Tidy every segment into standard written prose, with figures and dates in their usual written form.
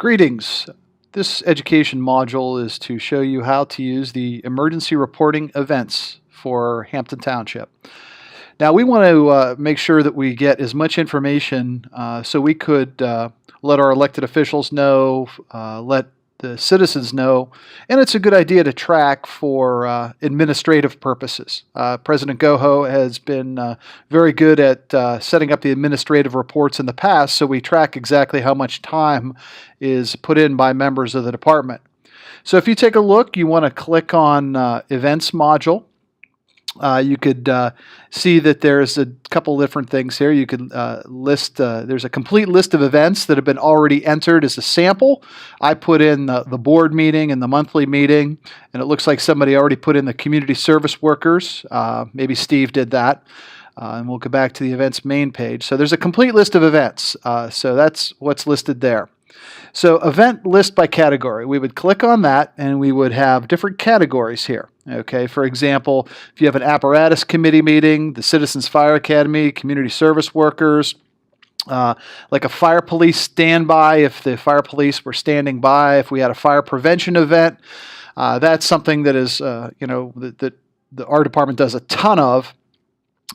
Greetings. This education module is to show you how to use the emergency reporting events for Hampton Township. Now we want to make sure that we get as much information so we could let our elected officials know, let the citizens know, and it's a good idea to track for administrative purposes. President Goho has been very good at setting up the administrative reports in the past, so we track exactly how much time is put in by members of the department. So if you take a look, you want to click on Events module. You could see that there's a couple different things here. You could list, there's a complete list of events that have been already entered as a sample. I put in the board meeting and the monthly meeting, and it looks like somebody already put in the community service workers. Maybe Steve did that. And we'll go back to the events main page. So there's a complete list of events. So that's what's listed there. So event list by category. We would click on that and we would have different categories here. Okay, for example, if you have an apparatus committee meeting, the Citizens Fire Academy, community service workers, like a fire police standby, if the fire police were standing by, if we had a fire prevention event, that's something that is, that our department does a ton of.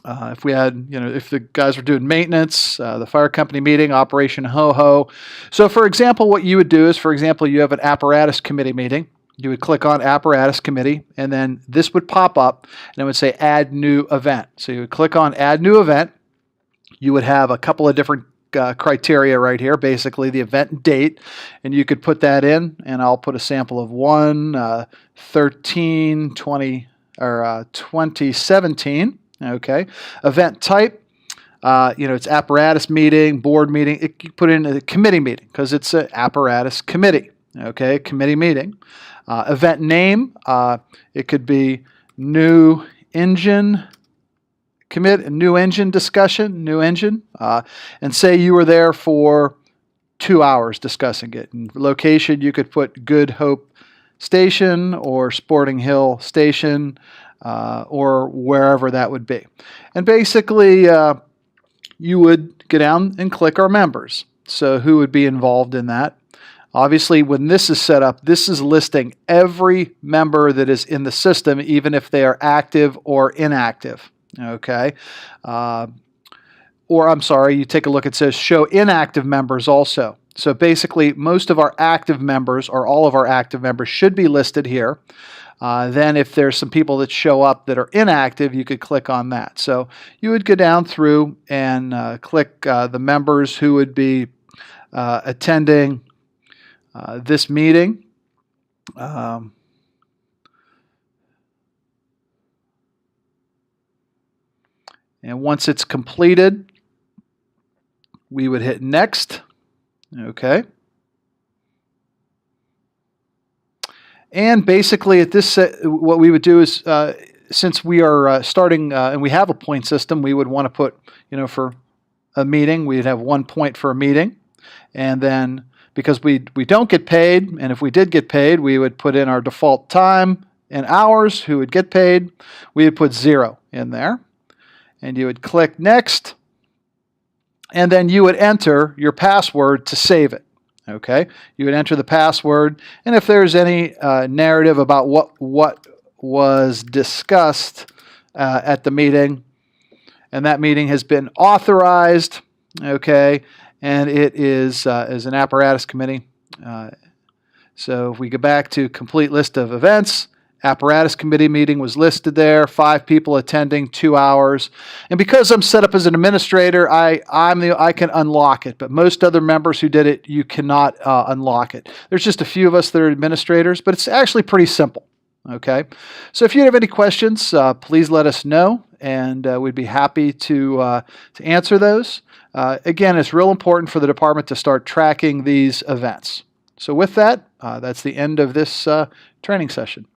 If we had, if the guys were doing maintenance, the fire company meeting, Operation Ho-Ho. So for example, what you would do is, for example, you have an apparatus committee meeting. You would click on apparatus committee, and then this would pop up, and it would say add new event. So you would click on add new event. You would have a couple of different criteria right here, basically the event date, and you could put that in, and I'll put a sample of 1/13/2017. Okay, event type, it's apparatus meeting, board meeting. You put in a committee meeting because it's an apparatus committee. Okay, committee meeting. Event name, it could be new engine new engine discussion, new engine, and say you were there for 2 hours discussing it. And location, you could put Good Hope Station or Sporting Hill Station, or wherever that would be. And basically, you would go down and click our members. So who would be involved in that? Obviously, when this is set up, this is listing every member that is in the system, even if they are active or inactive. Okay. Or I'm sorry, you take a look, it says show inactive members also. So basically, most of our active members, or all of our active members, should be listed here. Then if there's some people that show up that are inactive, you could click on that. So you would go down through and click the members who would be attending this meeting. And once it's completed, we would hit next. Okay. And basically at this, what we would do is, since we are starting and we have a point system, we would want to put, for a meeting, we'd have 1 point for a meeting. And then because we don't get paid, and if we did get paid, we would put in our default time and hours, who would get paid. We would put 0 in there. And you would click next. And then you would enter your password to save it. Okay, you would enter the password, and if there's any narrative about what was discussed at the meeting, and that meeting has been authorized, okay, and it is an apparatus committee. So if we go back to complete list of events, apparatus committee meeting was listed there, 5 people attending, 2 hours. And because I'm set up as an administrator, I can unlock it. But most other members who did it, you cannot unlock it. There's just a few of us that are administrators, but it's actually pretty simple. Okay. So if you have any questions, please let us know, and we'd be happy to answer those. Again, it's real important for the department to start tracking these events. So with that, that's the end of this training session.